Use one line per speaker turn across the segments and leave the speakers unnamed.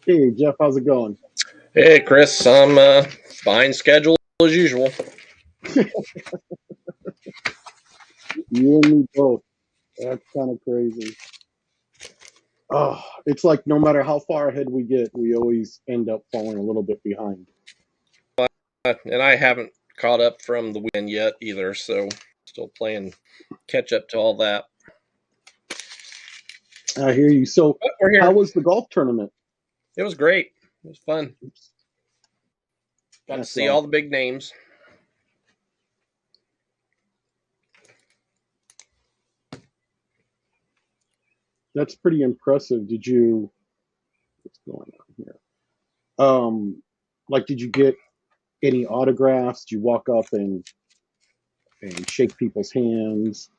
Hey, Jeff, how's it going?
Hey, Chris, I'm behind schedule as usual.
You and me both. That's kind of crazy. Oh, it's like no matter how far ahead we get, we always end up falling a little bit behind.
And I haven't caught up from the weekend yet either, so still playing catch up to all that.
I hear you. So,
But we're
how
here.
was the golf tournament?
It was great. It was fun. Got to
That's
see all the
awesome.
big names.
That's pretty impressive. What's going on here? Like, did you get any autographs? Did you walk up and shake people's hands?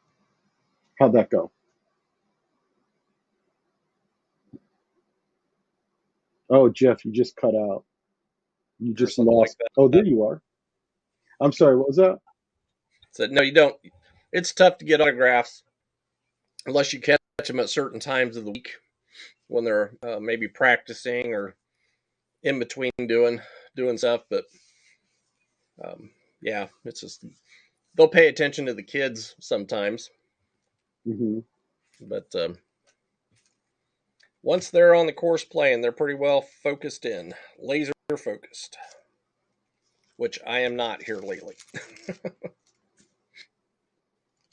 How'd that go? Oh, Jeff, you just cut out. You
Or
just
something like
lost. Oh,
that.
there you are. I'm sorry. What was that?
So no, you don't. It's tough to get autographs unless you catch them at certain times of the week when they're maybe practicing or in between doing stuff. But um, yeah, it's just they'll pay attention to the kids sometimes,
Hmm.
but once they're on the course playing, they're pretty well focused in, laser focused, which I am not here lately.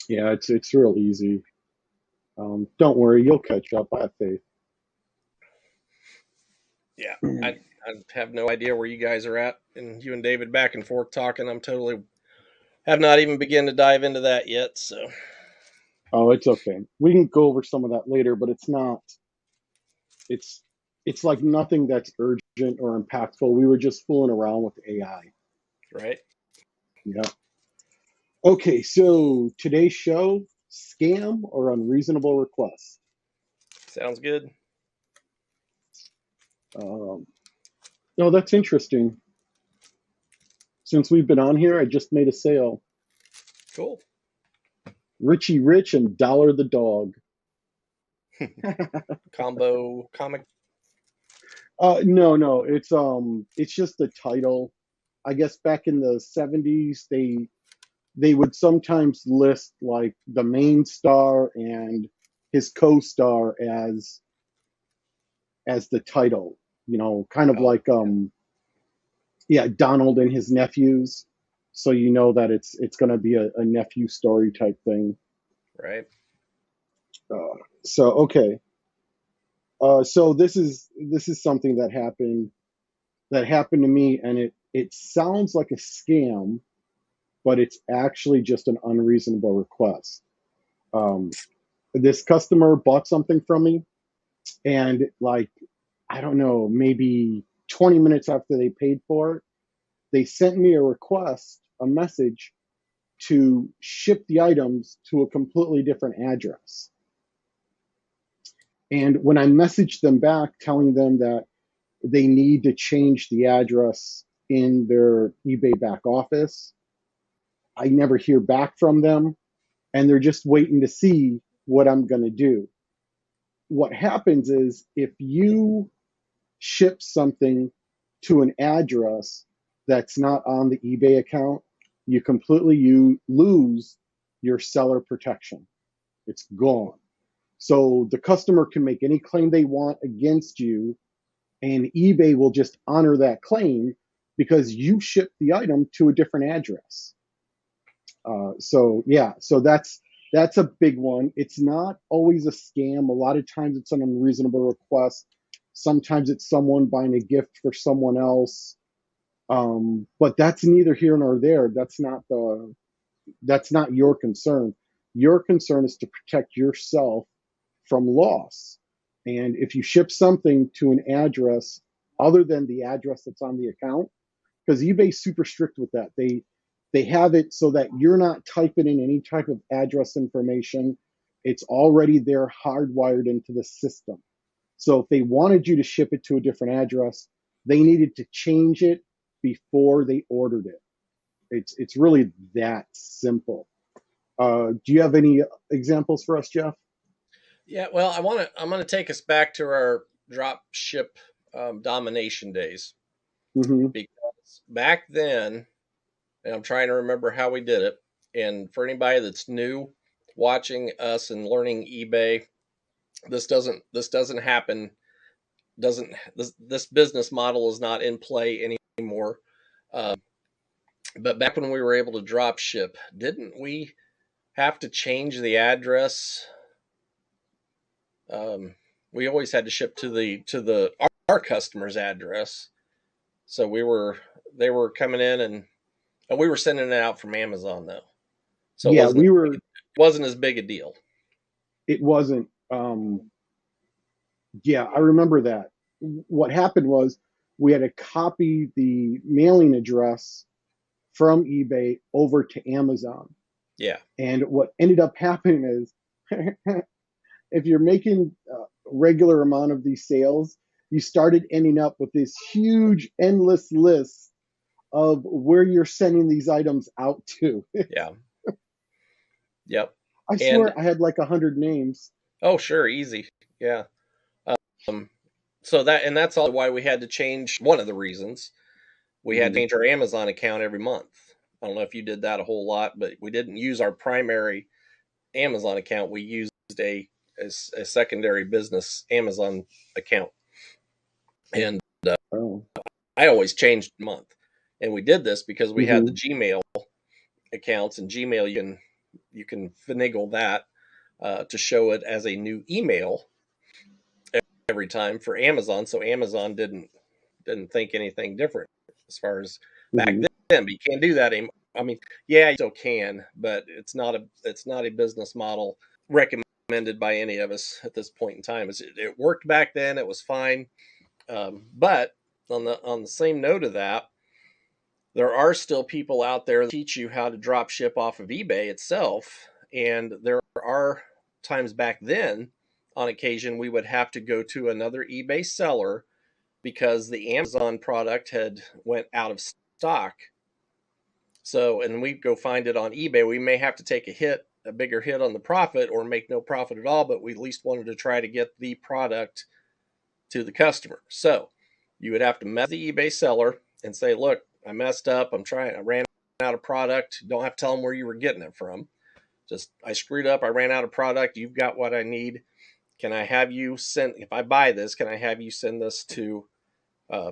Yeah, it's real easy. Don't worry, you'll catch up. I have faith.
Yeah, I have no idea where you guys are at, and you and David back and forth talking. I'm totally have not even begun to dive into that yet. So
Oh, it's okay. We can go over some of that later, but it's not. It's it's like nothing that's urgent or impactful. We were just fooling around with AI.
right,
Yeah. Okay, so today's show: scam or unreasonable request.
sounds good.
Um, no, that's interesting. Since we've been on here, I just made a sale.
Cool.
Richie Rich and Dollar the Dog.
Combo comic.
No, no, it's just the title. I guess back in the 70s, they would sometimes list like the main star and his co-star as the title, kind of
Oh,
like yeah, Donald and his nephews. So you know that it's going to be a nephew story type thing.
right.
Uh, so okay, so this is something that happened to me, and it sounds like a scam, but it's actually just an unreasonable request. Um, this customer bought something from me, and like, I don't know, maybe 20 minutes after they paid for it, they sent me a message to ship the items to a completely different address. And when I messaged them back telling them that they need to change the address in their eBay back office, I never hear back from them, and they're just waiting to see what I'm going to do. What happens is if you ship something to an address that's not on the eBay account, you lose your seller protection. It's gone. So the customer can make any claim they want against you, and eBay will just honor that claim because you shipped the item to a different address. So yeah, so that's a big one. It's not always a scam. A lot of times it's an unreasonable request. Sometimes it's someone buying a gift for someone else. But that's neither here nor there. That's not your concern. Your concern is to protect yourself from loss. And if you ship something to an address other than the address that's on the account, because eBay's super strict with that. They have it so that you're not typing in any type of address information. It's already there hardwired into the system. So if they wanted you to ship it to a different address, they needed to change it before they ordered it. It's really that simple. Do you have any examples for us, Jeff?
Yeah. Well, I'm gonna take us back to our drop ship domination days.
Mm-hmm.
Because back then, and I'm trying to remember how we did it, and for anybody that's new watching us and learning eBay, this doesn't happen. Doesn't this business model is not in play anymore. Um, but back when we were able to drop ship, didn't we have to change the address? Um, we always had to ship to the our customer's address. So they were coming in, and we were sending it out from Amazon though. So
Yeah,
it wasn't as big a deal.
it wasn't, yeah, I remember that. What happened was we had to copy the mailing address from eBay over to Amazon.
Yeah.
And what ended up happening is if you're making a regular amount of these sales, you started ending up with this huge, endless list of where you're sending these items out to.
Yeah. Yep.
I
And
swear I had like 100 names.
oh, sure, easy. Yeah. Um, so that's all why we had to change. One of the reasons we had to
Mm-hmm.
change our Amazon account every month. I don't know if you did that a whole lot, but we didn't use our primary Amazon account. We used a secondary business Amazon account, and
Oh.
I always changed month. And we did this because we had the
Mm-hmm.
Gmail accounts, and Gmail you can finagle that to show it as a new email every time for Amazon. So Amazon didn't think anything different as far as back
Mm-hmm.
then. But you can't do that anymore. I mean, yeah, you still can, but it's not a business model recommended by any of us at this point in time. It worked back then; it was fine. But on the same note of that, there are still people out there that teach you how to drop ship off of eBay itself, and there are times back then, on occasion, we would have to go to another eBay seller because the Amazon product had went out of stock. So, and we go find it on eBay. We may have to take a bigger hit on the profit, or make no profit at all, but we at least wanted to try to get the product to the customer. So, you would have to mess the eBay seller and say, "Look, I messed up. I ran out of product." You don't have to tell them where you were getting it from. Just, I screwed up. I ran out of product. You've got what I need. Can I have you send? If I buy this, can I have you send this to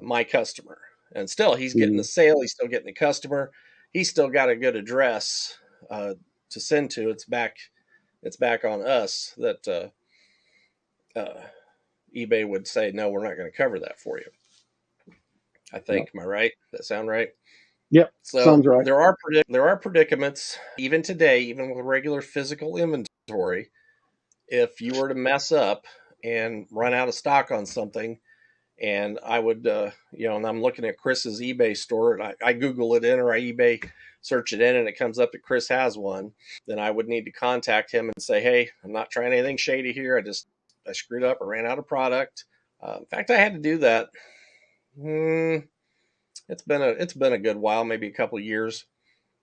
my customer? And still, he's getting
Mm-hmm.
the sale. He's still getting the customer. He's still got a good address to send to. It's back on us that eBay would say, no, we're not going to cover that for you. I
Yep.
think. Am I right? Does that sound right?
Yep.
So
Sounds right.
there are predicaments even today, even with regular physical inventory. If you were to mess up and run out of stock on something, and I would, and I'm looking at Chris's eBay store, and I Google it in, or I eBay search it in, and it comes up that Chris has one, then I would need to contact him and say, hey, I'm not trying anything shady here. I screwed up. I ran out of product. In fact, I had to do that. Hmm, it's been a good while, maybe a couple of years.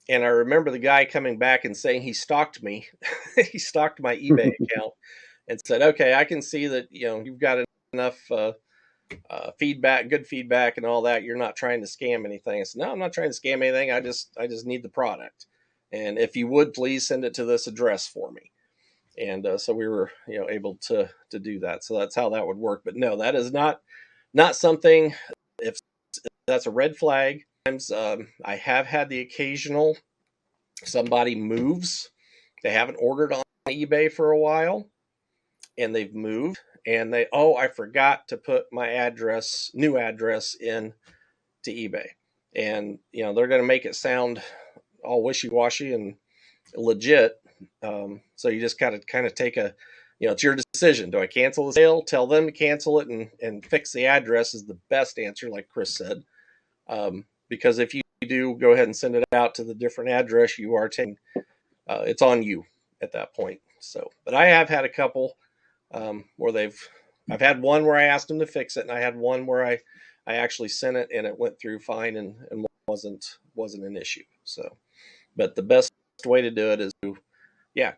And I remember the guy coming back and saying he stalked me. He stalked my eBay account and said, "Okay, I can see that you've got enough feedback, good feedback, and all that. You're not trying to scam anything." I said, "No, I'm not trying to scam anything. I just need the product, and if you would please send it to this address for me." And so we were able to do that. So that's how that would work. But no, that is not something. If that's a red flag. I have had the occasional somebody moves. They haven't ordered on eBay for a while, and they've moved, and I forgot to put my new address in to eBay. And they're going to make it sound all wishy-washy and legit. So you just kind of take it's your decision. Do I cancel the sale? Tell them to cancel it and fix the address is the best answer, like Chris said. Because if you do go ahead and send it out to the different address, you are taking it's on you at that point. So, but I have had a couple where I've had one where I asked them to fix it, and I had one where I actually sent it and it went through fine and wasn't an issue. So, but the best way to do it is to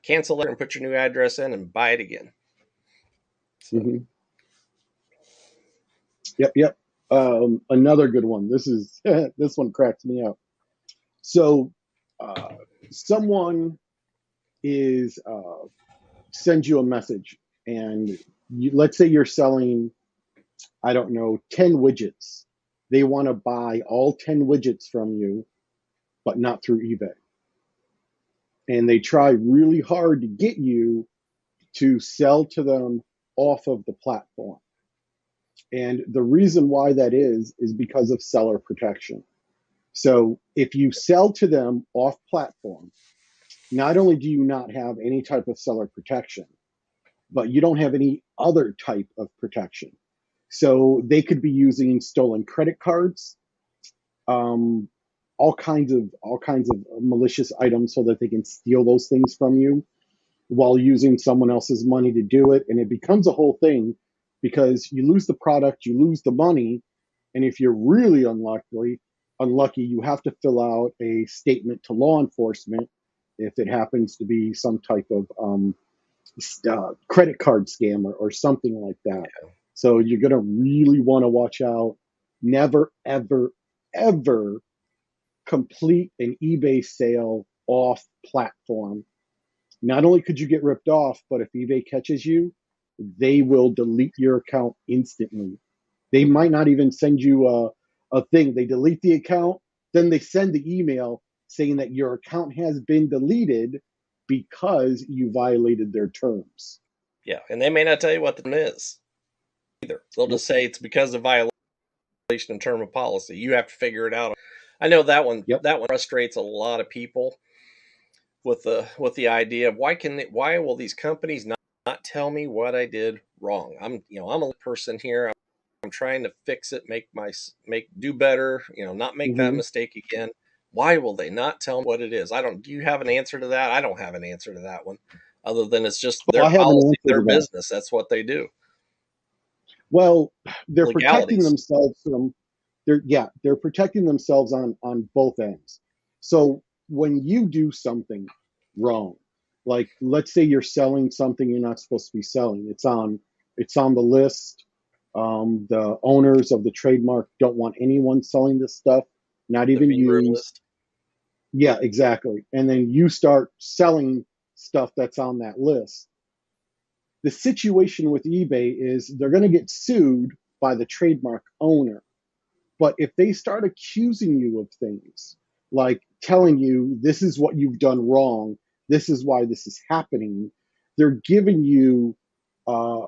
cancel it and put your new address in and buy it again. So.
Mm-hmm. Yep. Another good one. This is this one cracks me up. So, uh, someone is sends you a message, and let's say you're selling, I don't know, 10 widgets. They want to buy all 10 widgets from you, but not through eBay. And they try really hard to get you to sell to them off of the platform. And the reason why that is because of seller protection. So if you sell to them off platform, not only do you not have any type of seller protection, but you don't have any other type of protection. So they could be using stolen credit cards, um, all kinds of malicious items, so that they can steal those things from you while using someone else's money to do it, and it becomes a whole thing because you lose the product, you lose the money, and if you're really unlucky, you have to fill out a statement to law enforcement if it happens to be some type of credit card scam or something like that. So you're going to really want to watch out. Never, ever, ever complete an eBay sale off platform. Not only could you get ripped off, but if eBay catches you, they will delete your account instantly. They might not even send you a thing. They delete the account, then they send the email saying that your account has been deleted because you violated their terms.
Yeah, and they may not tell you what the term is either. They'll just say it's because of violation of term of policy. You have to figure it out. I know that one.
Yep.
That one frustrates a lot of people with the idea of why will these companies not tell me what I did wrong? I'm a person here. I'm trying to fix it, do better. Not make that
Mm-hmm.
mistake again. Why will they not tell me what it is? I don't. Do you have an answer to that? I don't have an answer to that one, other than it's just
Well,
their
I have an
policy,
answer
their
to that.
business. That's what they do.
Well, they're protecting
Legalities.
themselves from they're protecting themselves on both ends. So when you do something wrong, like let's say you're selling something you're not supposed to be selling, it's on the list. The owners of the trademark don't want anyone selling this stuff, not
The
even
viewer
used.
list.
Yeah, exactly. And then you start selling stuff that's on that list. The situation with eBay is they're going to get sued by the trademark owner. But if they start accusing you of things, like telling you this is what you've done wrong, this is why this is happening, they're giving you uh,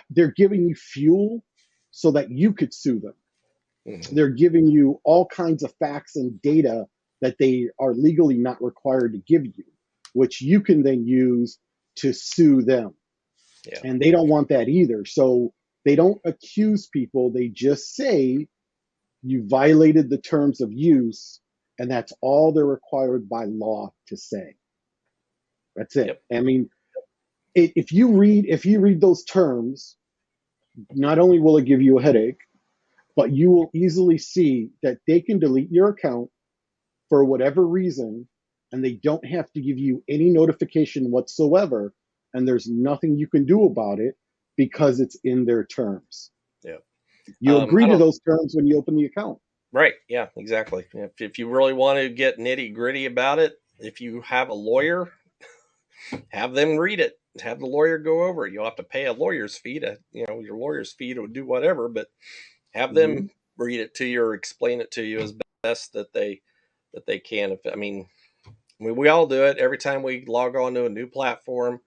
they're giving you fuel so that you could sue them.
Mm-hmm.
They're giving you all kinds of facts and data that they are legally not required to give you, which you can then use to sue them.
Yeah.
And they don't want that either. So they don't accuse people, they just say you violated the terms of use, and that's all they're required by law to say. That's it.
Yep.
I mean, if you read those terms, not only will it give you a headache, but you will easily see that they can delete your account for whatever reason, and they don't have to give you any notification whatsoever, and there's nothing you can do about it because it's in their terms.
Yeah.
You agree
I
to
don't.
those terms when you open the account.
Right. Yeah. Exactly. If you really want to get nitty gritty about it, if you have a lawyer, have them read it. Have the lawyer go over it. You'll have to pay a lawyer's fee to, your lawyer's fee to do whatever, but have
Mm-hmm.
them read it to you or explain it to you as best that they can. We all do it every time we log on to a new platform.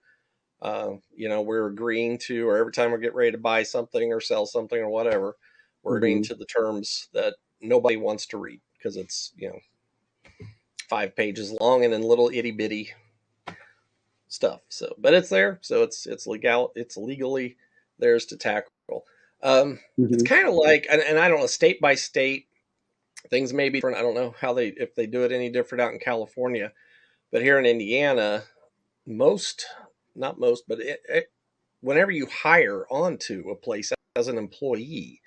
We're agreeing to, or every time we get ready to buy something or sell something or whatever, we're agreeing
Mm-hmm.
to the terms that nobody wants to read because it's 5 pages long and in little itty bitty stuff. So, but it's there, so it's legal. It's legally theirs to tackle. It's
Mm-hmm.
kind of like, and I don't know, state by state, things may be different. I don't know if they do it any different out in California, but here in Indiana, most, not most, but whenever you hire onto a place as an employee,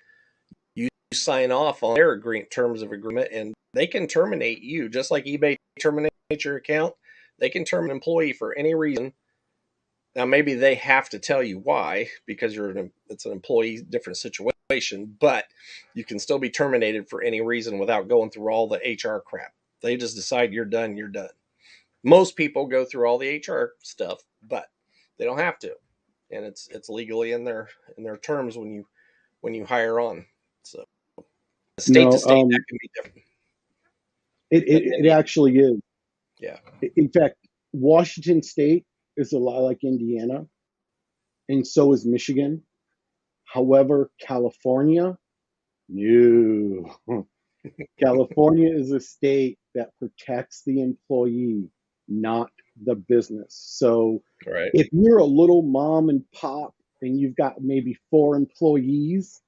you sign off on their terms of agreement, and they can terminate you just like eBay terminates your account. They can terminate an employee for any reason. Now, maybe they have to tell you why because it's an employee, different situation. situation, but you can still be terminated for any reason without going through all the HR crap. They just decide you're done, you're done. Most people go through all the HR stuff, but they don't have to, and it's legally in their terms when you hire on. So state to
No,
state that can be different.
it actually is.
Yeah.
In fact, Washington State is a lot like Indiana, and so is Michigan. However, California, no. California is a state that protects the employee, not the business. So
Right.
if you're a little mom and pop and you've got maybe 4 employees,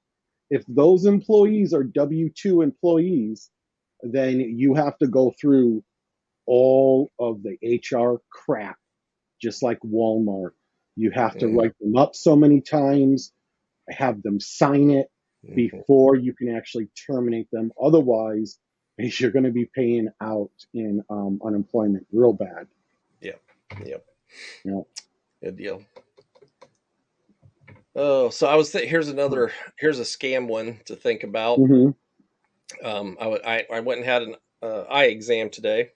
if those employees are W-2 employees, then you have to go through all of the HR crap, just like Walmart. You have to write them up so many times, have them sign it before you can actually terminate them. Otherwise, you're going to be paying out in unemployment real bad.
Yep. Yep.
You know?
Good deal. Oh, so I was here's a scam one to think about.
Mm-hmm.
I went and had an eye exam today,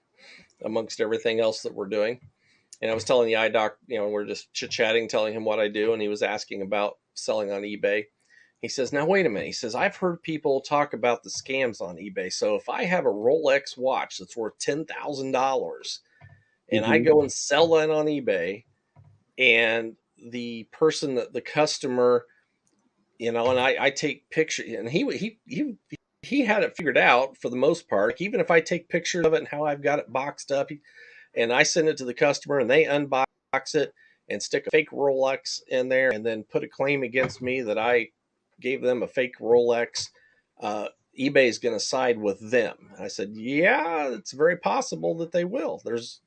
amongst everything else that we're doing, and I was telling the eye doc, we're just chit chatting, telling him what I do, and he was asking about selling on eBay. He says, "Now wait a minute." He says, "I've heard people talk about the scams on eBay. So if I have a Rolex watch that's worth $10,000, and I go and sell it on eBay, and the person that the customer, and I take pictures, and he had it figured out for the most part. Like, even if I take pictures of it and how I've got it boxed up, and I send it to the customer, and they unbox it and stick a fake Rolex in there, and then put a claim against me that I gave them a fake Rolex, eBay is going to side with them." I said, "Yeah, it's very possible that they will. There's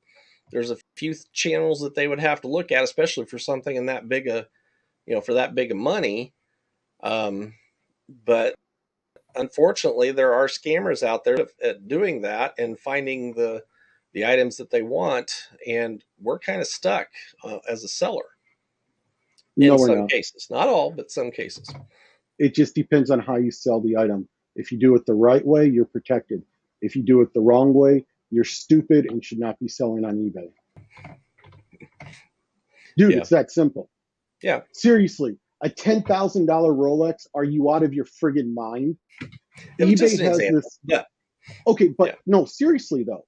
a few channels that they would have to look at, especially for something in that big a, for that big of money. But unfortunately, there are scammers out there at doing that and finding the items that they want, and we're kind of stuck as a seller
No,
in
we're
some
not.
cases. Not all, but some cases.
It just depends on how you sell the item. If you do it the right way, you're protected. If you do it the wrong way, you're stupid and should not be selling on eBay. Dude,
Yeah.
it's that simple.
Yeah.
Seriously, a $10,000 Rolex, are you out of your friggin' mind?
It was just
eBay
an
has
example.
this.
Yeah.
Okay, but
Yeah.
no, seriously though,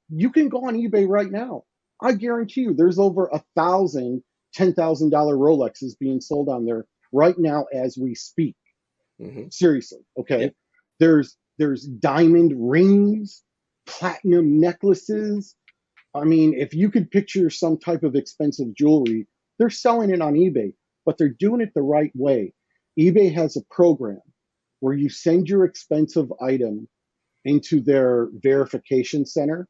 you can go on eBay right now. I guarantee you there's over 1,000 $10,000 Rolexes being sold on there right now as we speak. Seriously, okay?
Yeah.
There's diamond rings, platinum necklaces. I mean, if you could picture some type of expensive jewelry, they're selling it on eBay, but they're doing it the right way. eBay has a program where you send your expensive item into their verification center,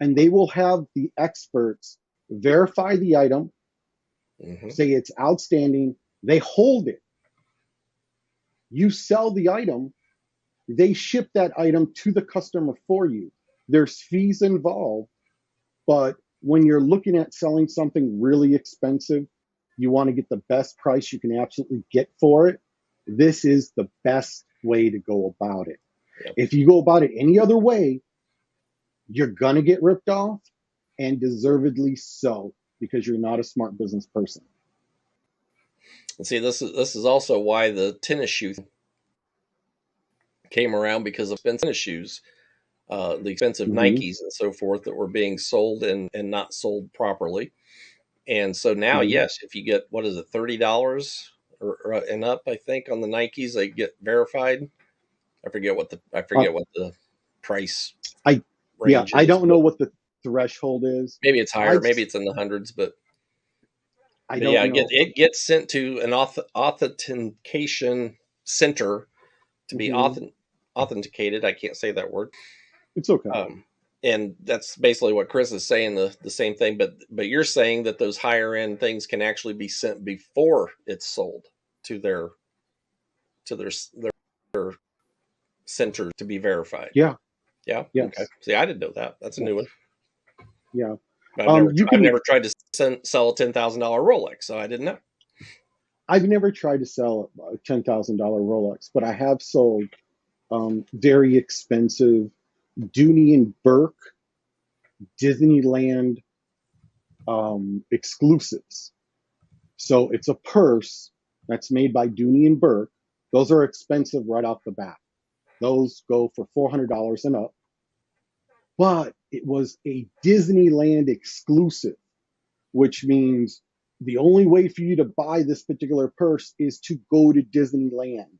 and they will have the experts verify the item, say it's outstanding, they hold it. You sell the item, they ship that item to the customer for you. There's fees involved, but when you're looking at selling something really expensive, you want to get the best price you can absolutely get for it. This is the best way to go about it.
Yep.
If you go about it any other way, you're going to get ripped off, and deservedly so, because you're not a smart business person.
And see, this is also why the tennis shoe came around, because of expensive tennis shoes, the expensive Nikes and so forth that were being sold and not sold properly. And so now, yes, if you get, what is it, $30 or and up, I think, on the Nikes, they get verified. I forget what the price range
I
is.
don't know what the threshold is.
Maybe it's higher. Maybe it's in the hundreds, but
I don't know.
it gets sent to an authentication center to be authenticated. I can't say that word.
It's okay.
And that's basically what Chris is saying, the same thing. But you're saying that those higher end things can actually be sent before it's sold to their center to be verified.
Yeah.
Yeah.
Yes.
Okay. See, I didn't know that. That's a new one.
Yeah.
I've never tried to sell a $10,000 Rolex, so I didn't know.
I've never tried to sell a $10,000 Rolex, but I have sold very expensive Dooney and Burke Disneyland exclusives. So it's a purse that's made by Dooney and Burke. Those are expensive right off the bat. Those go for $400 and up. But it was a Disneyland exclusive, which means the only way for you to buy this particular purse is to go to Disneyland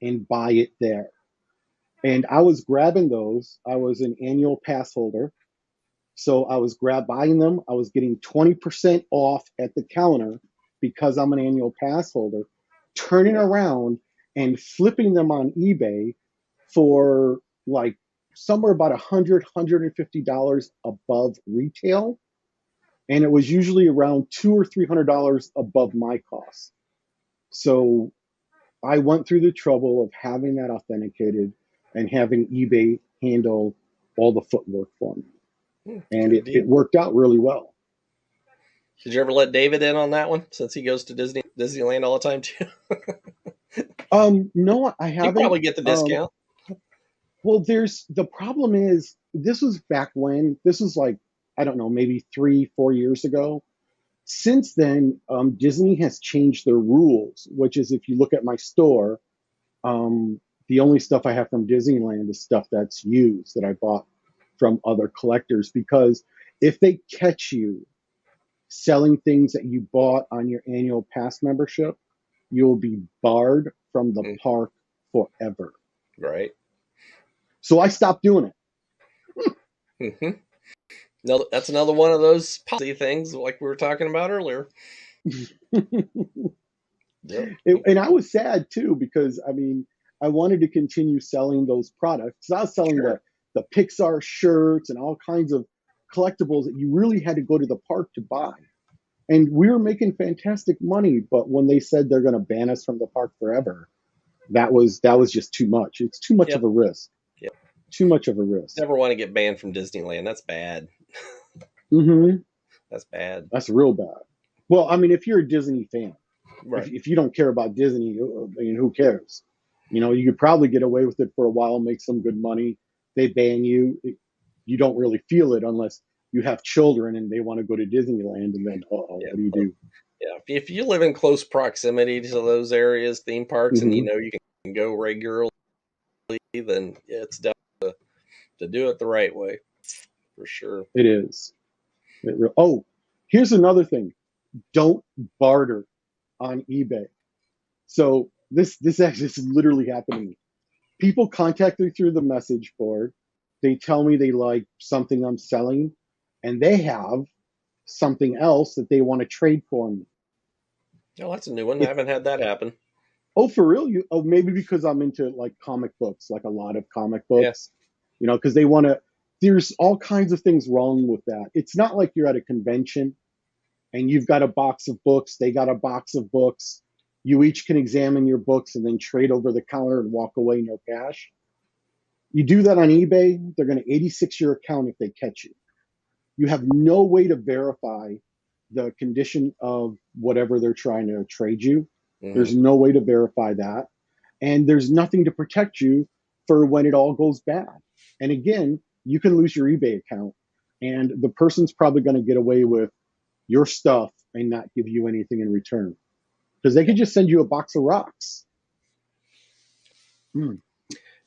and buy it there. And I was grabbing those. I was an annual pass holder. So I was buying them. I was getting 20% off at the counter because I'm an annual pass holder, turning around and flipping them on eBay for like somewhere about $150 above retail. And it was usually around $200 or $300 above my cost. So I went through the trouble of having that authenticated and having eBay handle all the footwork for me. And it worked out really well.
Did you ever let David in on that one, since he goes to Disneyland all the time too?
No, I
You
haven't.
probably get the discount.
Well, the problem is, this was back when, this was like, I don't know, maybe 3-4 years ago. Since then, Disney has changed their rules, which is, if you look at my store, the only stuff I have from Disneyland is stuff that's used that I bought from other collectors, because if they catch you selling things that you bought on your annual pass membership, you'll be barred from the park forever.
Right.
So I stopped doing it.
Mm-hmm. No, that's another one of those policy things like we were talking about earlier. Yep.
And I was sad too, because I mean, I wanted to continue selling those products. I was selling the Pixar shirts and all kinds of collectibles that you really had to go to the park to buy. And we were making fantastic money, but when they said they're going to ban us from the park forever, that was just too much. It's too much of a risk.
Yep.
Too much of a risk.
Never want to get banned from Disneyland. That's bad.
Mm-hmm.
That's bad.
That's real bad. Well, I mean, if you're a Disney fan,
right.
if you don't care about Disney, I mean, who cares? You know, you could probably get away with it for a while, make some good money. They ban you. You don't really feel it unless you have children and they want to go to Disneyland, and then, what do you do?
Yeah, if you live in close proximity to those areas, theme parks, and you know you can go regularly, then it's definitely to do it the right way, for sure.
It is. Here's another thing. Don't barter on eBay. So this literally happened to me. People contact me through the message board. They tell me they like something I'm selling, and they have something else that they want to trade for me.
Oh, that's a new one. I haven't had that happen.
Oh, for real? Maybe because I'm into like comic books, like a lot of comic books. You know, because they want to. There's all kinds of things wrong with that. It's not like you're at a convention and you've got a box of books, they got a box of books. You each can examine your books and then trade over the counter and walk away, no cash. You do that on eBay, they're going to 86 your account if they catch you. You have no way to verify the condition of whatever they're trying to trade you. There's no way to verify that. And there's nothing to protect you for when it all goes bad. And again, you can lose your eBay account, and the person's probably going to get away with your stuff and not give you anything in return, because they could just send you a box of rocks.
And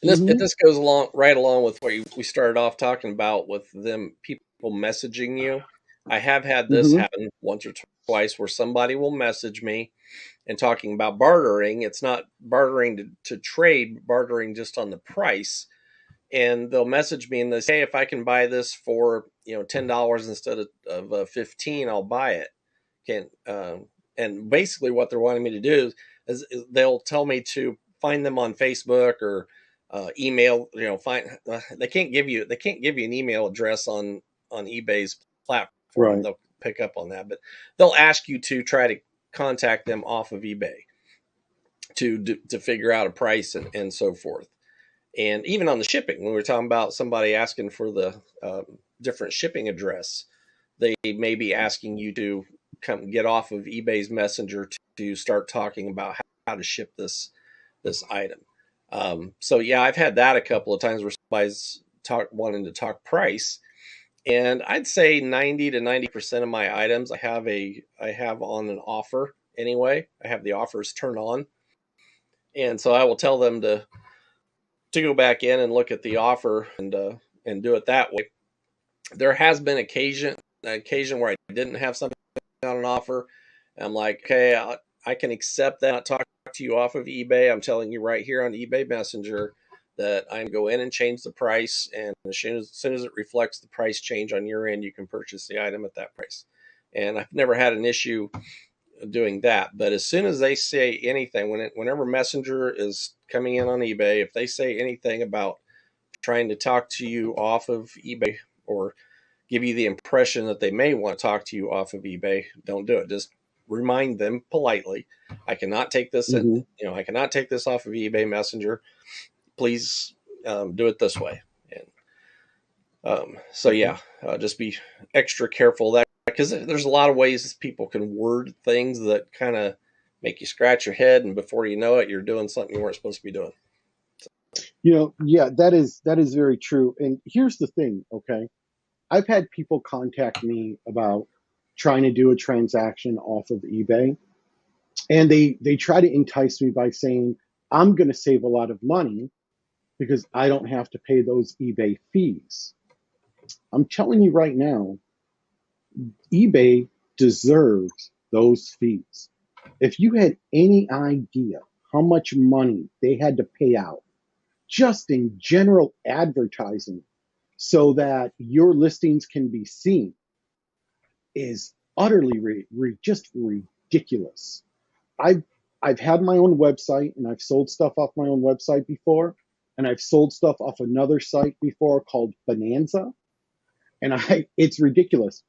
this goes right along with what we started off talking about with them people messaging you. I have had this happen once or twice where somebody will message me and talking about bartering. It's not bartering to trade, bartering just on the price. And they'll message me and they say, hey, if I can buy this for $10 instead of $15, I'll buy it. And basically what they're wanting me to do is they'll tell me to find them on Facebook or email. They can't give you an email address on eBay's platform.
Right.
They'll pick up on that, but they'll ask you to try to contact them off of eBay to figure out a price and so forth. And even on the shipping, when we were talking about somebody asking for the different shipping address, they may be asking you to come get off of eBay's Messenger to start talking about how to ship this item. So yeah, I've had that a couple of times where somebody's wanting to talk price, and I'd say 90 to 90% of my items I have on an offer anyway. I have the offers turned on, and so I will tell them to go back in and look at the offer and do it that way. There has been an occasion where I didn't have something on an offer. I'm like, okay, I can accept that. Not talk to you off of eBay. I'm telling you right here on eBay Messenger that I'm go in and change the price, and as soon as it reflects the price change on your end, you can purchase the item at that price. And I've never had an issue doing that. But as soon as they say anything, whenever Messenger is coming in on eBay, if they say anything about trying to talk to you off of eBay or give you the impression that they may want to talk to you off of eBay, don't do it. Just remind them politely, I cannot take this
Mm-hmm.
I cannot take this off of eBay Messenger. Please do it this way. And so yeah, just be extra careful of that, because there's a lot of ways people can word things that kind of make you scratch your head, and before you know it, you're doing something you weren't supposed to be doing.
Yeah, that is very true. And here's the thing, okay? I've had people contact me about trying to do a transaction off of eBay, and they try to entice me by saying, I'm going to save a lot of money because I don't have to pay those eBay fees. I'm telling you right now, eBay deserves those fees. If you had any idea how much money they had to pay out just in general advertising so that your listings can be seen, is utterly just ridiculous. I've I've had my own website and I've sold stuff off my own website before, and I've sold stuff off another site before called Bonanza, and I it's ridiculous.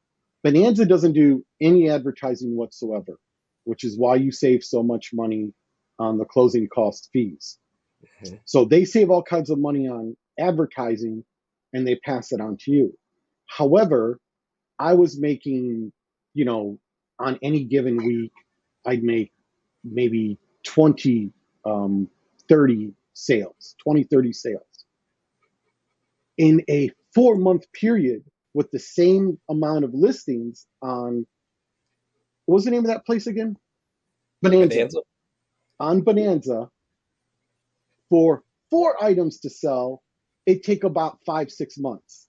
Bonanza doesn't do any advertising whatsoever, which is why you save so much money on the closing cost fees.
Mhm.
So they save all kinds of money on advertising and they pass it on to you. However, I was making, you know, on any given week, I'd make maybe 20, 30 sales, 20, 30 sales in a 4 month period with the same amount of listings on, what was the name of that place again? Bonanza.
Bonanza.
On Bonanza, for 4 items to sell, it take about 5, 6 months.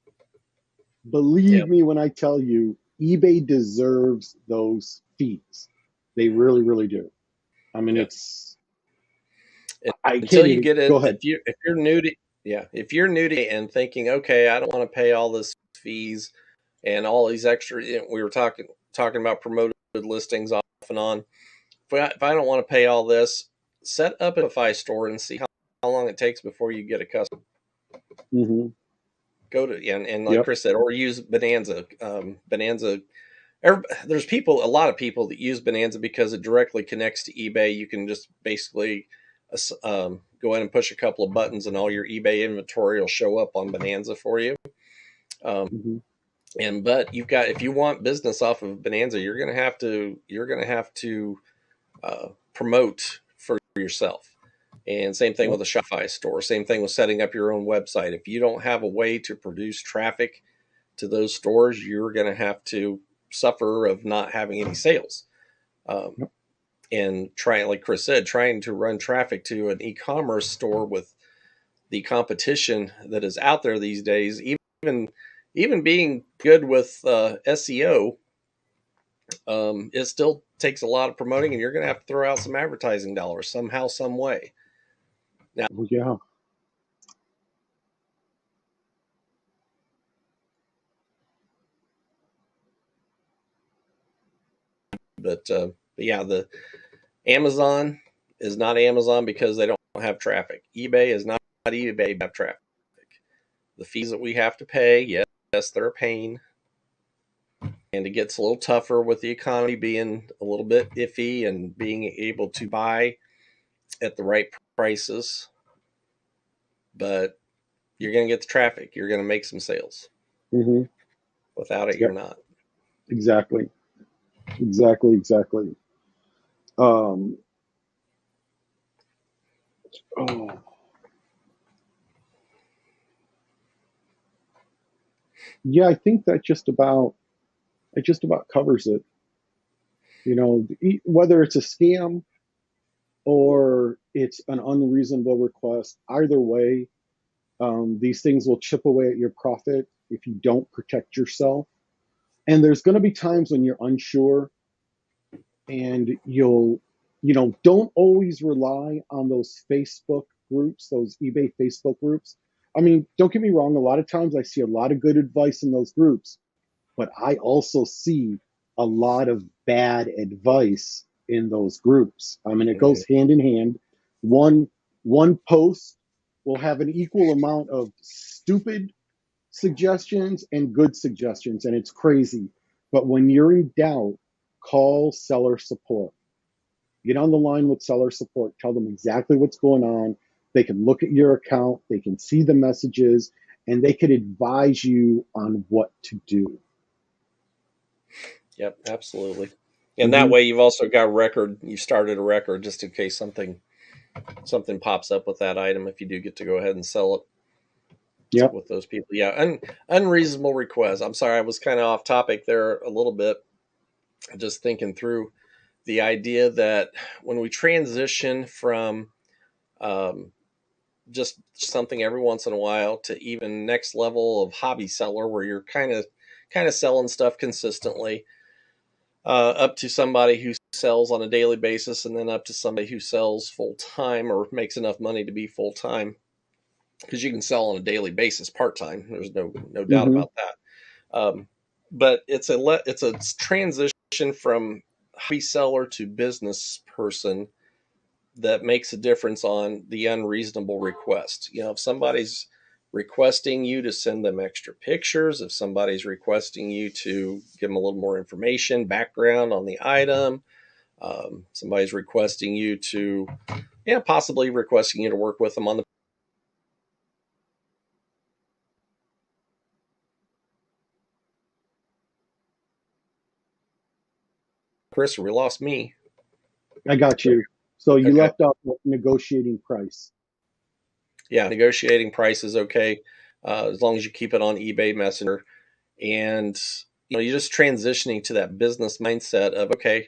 Yeah.
Believe me when I tell you, eBay deserves those fees. They really, really do. I mean,
Yeah.
I
Until
can't
you
even,
get in,
go ahead.
if you're new to, yeah, if you're new to and thinking, okay, I don't want to pay all this fees and all these extra, we were talking about promoted listings off and on. If I don't want to pay all this, set up a Shopify store and see how long it takes before you get a customer.
Mm-hmm.
Go to, and like
Yep.
Chris said, or use Bonanza. Bonanza. There's a lot of people that use Bonanza because it directly connects to eBay. You can just basically go in and push a couple of buttons, and all your eBay inventory will show up on Bonanza for you. Um,
Mm-hmm.
but if you want business off of Bonanza, you're gonna have to promote for yourself. And same thing
Yep.
with a Shopify store. Same thing with setting up your own website. If you don't have a way to produce traffic to those stores, you're going to have to suffer of not having any sales. Um,
Yep.
and trying, like Chris said, trying to run traffic to an e-commerce store with the competition that is out there these days, even being good with SEO, it still takes a lot of promoting, and you're going to have to throw out some advertising dollars somehow, some way. Now,
Well, yeah.
but yeah, the Amazon is not Amazon because they don't have traffic. eBay is not eBay have traffic. The fees that we have to pay, yes, they're a pain, and it gets a little tougher with the economy being a little bit iffy and being able to buy at the right prices. But you're going to get the traffic. You're going to make some sales.
Mm-hmm.
Without it, you're
Yep.
not.
Exactly. Exactly. Exactly. Um, oh, yeah, I think that just about covers it. You know, whether it's a scam or it's an unreasonable request, either way, these things will chip away at your profit if you don't protect yourself. And there's going to be times when you're unsure and don't always rely on those Facebook groups, those eBay Facebook groups. I mean, don't get me wrong, a lot of times I see a lot of good advice in those groups, but I also see a lot of bad advice in those groups. I mean, it
Mhm.
goes hand in hand. One one post will have an equal amount of stupid suggestions and good suggestions, and it's crazy. But when you're in doubt, call seller support. Get on the line with seller support. Tell them exactly what's going on. They can look at your account, they can see the messages, and they can advise you on what to do.
Yep, absolutely. And that
Mm-hmm.
way you've also got record, you started a record just in case something pops up with that item if you do get to go ahead and sell it
Yep.
with those people. Yeah, unreasonable requests. I'm sorry, I was kind of off topic there a little bit. Just thinking through the idea that when we transition from um, just something every once in a while to even next level of hobby seller, where you're kind of selling stuff consistently, up to somebody who sells on a daily basis, and then up to somebody who sells full time or makes enough money to be full time, because you can sell on a daily basis part time. There's no doubt
Mm-hmm.
about that. But it's a transition from hobby seller to business person that makes a difference on the unreasonable request. You know, if somebody's requesting you to send them extra pictures, if somebody's requesting you to give them a little more information, background on the item, somebody's requesting you to, yeah, possibly requesting you to work with them on the. Chris, we lost me.
I got you. So you
Okay.
left off with negotiating price.
Yeah, negotiating price is okay, as long as you keep it on eBay Messenger. And you're just transitioning to that business mindset of, okay,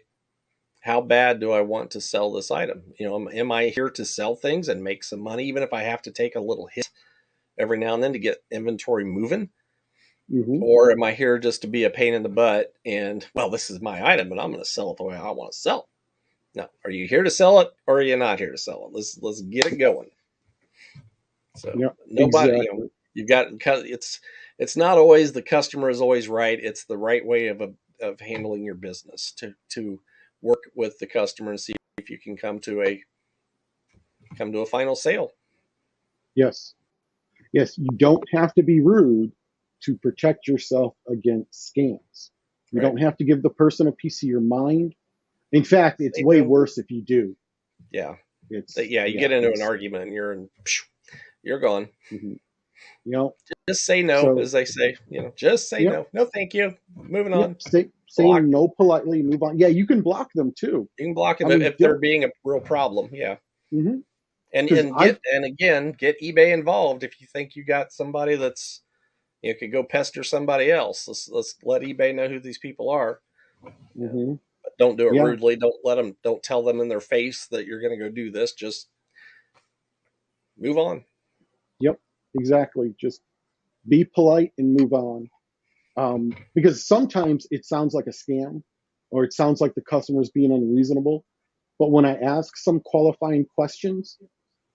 how bad do I want to sell this item? Am I here to sell things and make some money, even if I have to take a little hit every now and then to get inventory moving?
Mm-hmm.
Or am I here just to be a pain in the butt and, well, this is my item and I'm going to sell it the way I want to sell it? No, are you here to sell it or are you not here to sell it? Let's get it going. So
Yep.
nobody,
Exactly.
you've got, it's not always the customer is always right. It's the right way of handling your business to work with the customer and see if you can come to a final sale.
Yes. Yes. You don't have to be rude to protect yourself against scams. You
Right.
don't have to give the person a piece of your mind. In fact, it's
Say
way
no.
worse if you do.
Yeah.
It's
Yeah. You
yeah.
get into an
It's
argument and you're gone.
mhm. you know.
Just say no,
So
as they say. Just say
yep.
no. No, thank you. Moving
Yep.
on.
Say
Block.
no politely. Move on. Yeah. You can block them too.
You can block
I
them
mean,
if they're being a real problem. Yeah.
because
And
I've
again, get eBay involved if you think you got somebody that's could go pester somebody else. Let's let eBay know who these people are. Yeah.
hmm
But don't do it
yeah.
rudely. Don't tell them in their face that you're going to go do this. Just move on.
Yep. Exactly. Just be polite and move on. Because sometimes it sounds like a scam or it sounds like the customer's being unreasonable. But when I ask some qualifying questions,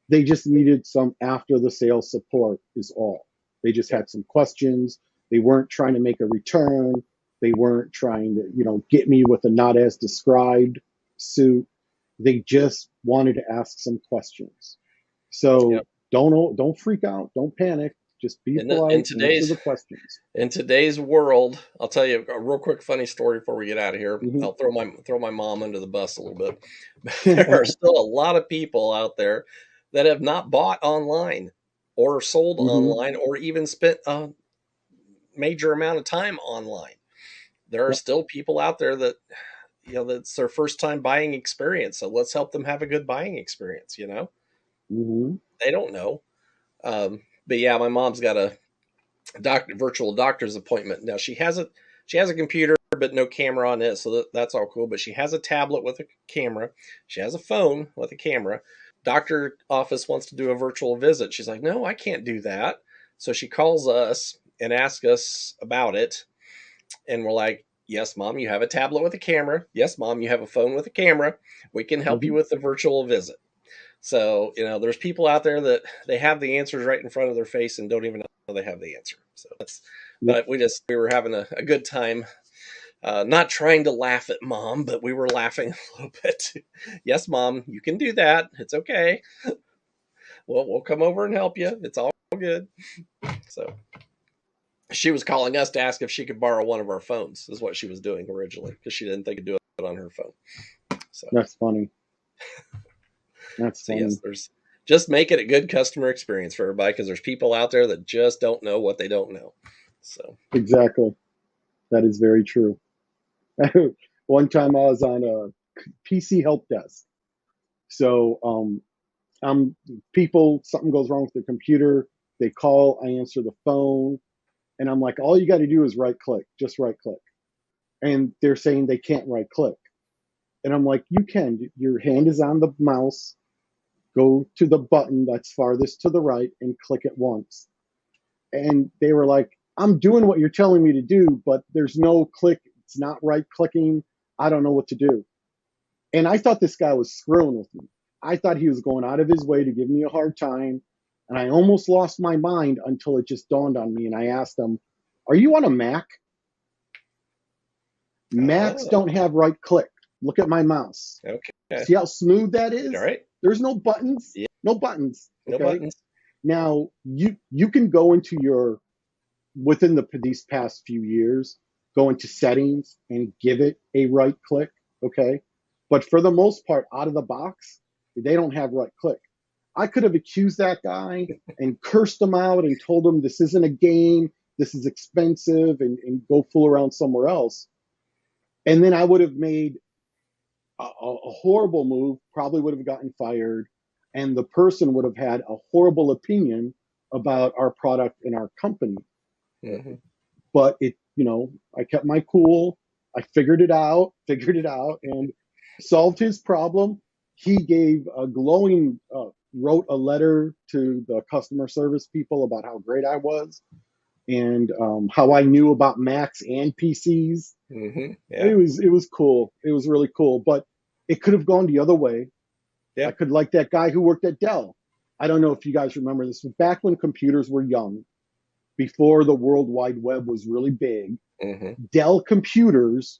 they just needed some after the sale support, is all. They just
Yep.
had some questions. They weren't trying to make a return. They weren't trying to, get me with a not as described suit. They just wanted to ask some questions. So
Yep.
don't freak out. Don't panic. Just be
In
polite. Answer
today's
the questions.
in today's world, I'll tell you a real quick funny story before we get out of here.
Hmm
I'll throw my mom under the bus a little bit. There are still a lot of people out there that have not bought online or sold
hmm
online or even spent a major amount of time online. There are
Yep.
still people out there that that's their first time buying experience. So let's help them have a good buying experience.
Mm-hmm.
They don't know. But yeah, my mom's got a virtual doctor's appointment now. She has a computer but no camera on it, so that's all cool. But she has a tablet with a camera. She has a phone with a camera. Doctor office wants to do a virtual visit. She's like, no, I can't do that. So she calls us and asks us about it, and we're like, yes, mom, you have a tablet with a camera. Yes, mom, you have a phone with a camera. We can help you
Mm-hmm.
with the virtual visit. So, there's people out there that they have the answers right in front of their face and don't even know they have the answer. So
Yep.
but we were having a good time, not trying to laugh at mom, but we were laughing a little bit. Yes, mom, you can do that. It's okay. We'll come over and help you. It's all good. So she was calling us to ask if she could borrow one of our phones, is what she was doing originally, because she didn't think could do it on her phone. So,
That's funny. That's
yes,
funny.
there's just make it a good customer experience for everybody, because there's people out there that just don't know what they don't know. So,
Exactly. That is very true. One time I was on a PC help desk. So I'm people, something goes wrong with their computer. They call, I answer the phone, and I'm like, all you got to do is right click, just right click. And they're saying they can't right click. And I'm like, you can. Your hand is on the mouse. Go to the button that's farthest to the right and click it once. And they were like, I'm doing what you're telling me to do, but there's no click. It's not right clicking. I don't know what to do. And I thought this guy was screwing with me. I thought he was going out of his way to give me a hard time. And I almost lost my mind until it just dawned on me. And I asked him, are you on a Mac? Macs
oh,
don't have right click. Look at my mouse.
okay.
See how smooth that
All
is?
right.
There's no buttons.
Yeah,
No buttons.
no
Okay.
buttons.
Now you can go into your within these past few years, go into settings and give it a right click. Okay. But for the most part, out of the box, they don't have right click. I could have accused that guy and cursed him out and told him this isn't a game, this is expensive, and go fool around somewhere else. And then I would have made a horrible move, probably would have gotten fired, and the person would have had a horrible opinion about our product and our company.
Mm-hmm.
But I kept my cool. I figured it out, and solved his problem. He gave a glowing, wrote a letter to the customer service people about how great I was and how I knew about Macs and PCs.
Mm-hmm. Yeah.
It was cool. It was really cool, but it could have gone the other way. I
Yeah.
could like that guy who worked at Dell. I don't know if you guys remember this, but back when computers were young, before the World Wide Web was really big,
Mm-hmm.
Dell computers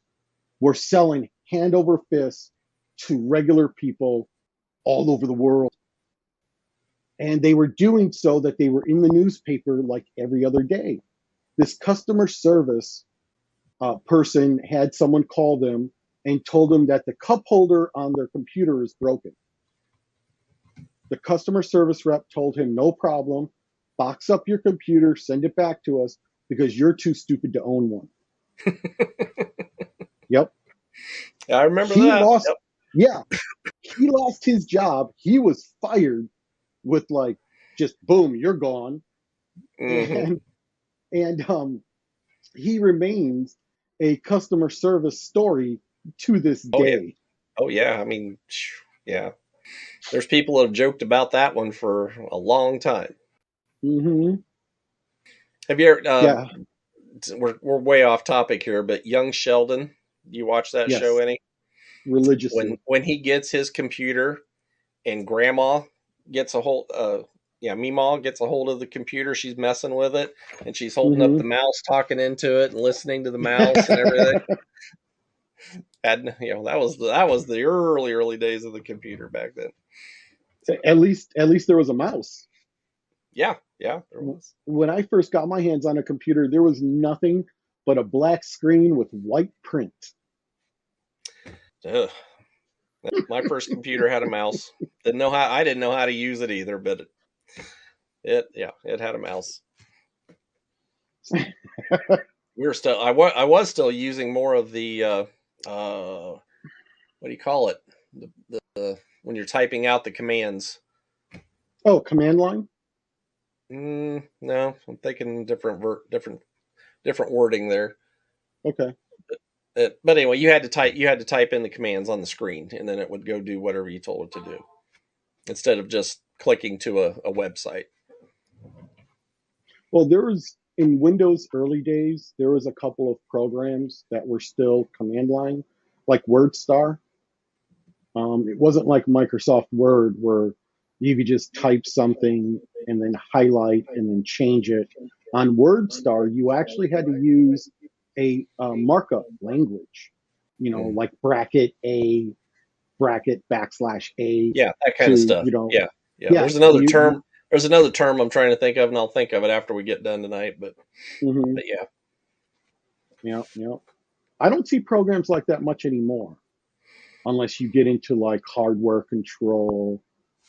were selling hand over fist to regular people all over the world. And they were doing so that they were in the newspaper like every other day. This customer service person had someone call them and told them that the cup holder on their computer is broken. The customer service rep told him, no problem, box up your computer, send it back to us because you're too stupid to own one. Yep.
I remember
He
that.
lost,
Yep.
yeah, he lost his job. He was fired with like, just boom, you're gone.
Mm-hmm.
And he remains a customer service story to this
Oh yeah.
day.
Oh yeah. I mean, yeah. There's people that have joked about that one for a long time.
Hmm.
Have you ever?
Yeah.
We're way off topic here, but Young Sheldon, you watch that show
Yes.
any? When
Religiously.
he gets his computer and Grandma gets a hold, yeah, Meemaw gets a hold of the computer. She's messing with it, and she's holding up
Hmm.
the mouse, talking into it, and listening to the mouse and everything. And that was the early days of the computer back then. So
at least there was a mouse.
yeah, yeah, there was.
When I first got my hands on a computer, there was nothing but a black screen with white print.
Ugh. My first computer had a mouse. I didn't know how to use it either, but it had a mouse. We were still I was still using more of the what do you call it? The when you're typing out the commands.
Oh, command line.
No, I'm thinking different wording there.
Okay.
But anyway, you had to type in the commands on the screen, and then it would go do whatever you told it to do, instead of just clicking to a website.
Well, there was in Windows early days, there was a couple of programs that were still command line, like WordStar. It wasn't like Microsoft Word where you could just type something and then highlight and then change it. On WordStar, you actually had to use a markup language,
Mm.
like bracket A, bracket backslash A
Yeah, that kind of
to,
stuff. Yeah, yeah.
yeah,
There's another
and
term. There's another term I'm trying to think of, and I'll think of it after we get done tonight. But
mhm,
but yeah,
yeah, yeah. I don't see programs like that much anymore, unless you get into like hardware control,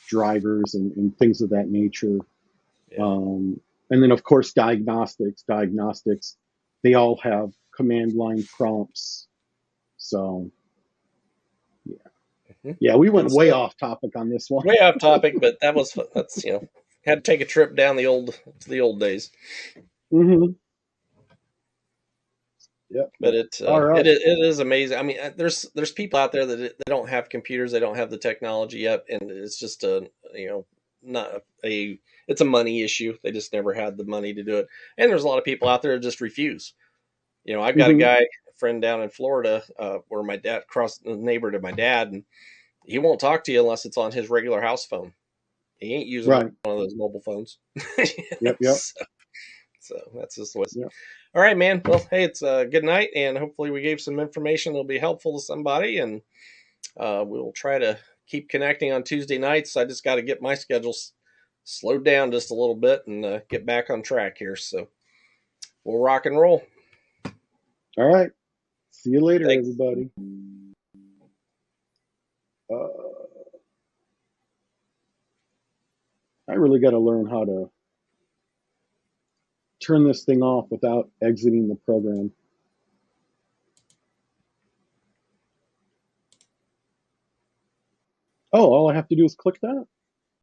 drivers, and things of that nature.
yeah.
And then, of course, diagnostics, they all have command line prompts. So, yeah,
Mhm.
yeah, we went
Good
way
stuff.
off topic on this one.
Way off topic, but that's had to take a trip down the old days.
Hmm. Yep,
But
yep.
it
All
uh, it
right.
is, it is amazing. I mean, there's people out there that they don't have computers, they don't have the technology yet, and it's just not a it's a money issue. They just never had the money to do it. And there's a lot of people out there that just refuse. I've got
Hmm.
a friend down in Florida, where my dad crossed the neighbor to my dad, and he won't talk to you unless it's on his regular house phone. He ain't using one
Right.
of those mobile phones.
Yep, yep,
So that's just the way it is.
yep.
All right, man. Well, hey, it's a good night, and hopefully we gave some information that'll be helpful to somebody, and we'll try to keep connecting on Tuesday nights. I just got to get my schedule slowed down just a little bit and get back on track here. So we'll rock and roll.
All right. See you later,
Thanks.
everybody. Uh, I really got to learn how to turn this thing off without exiting the program. Oh, all I have to do is click that?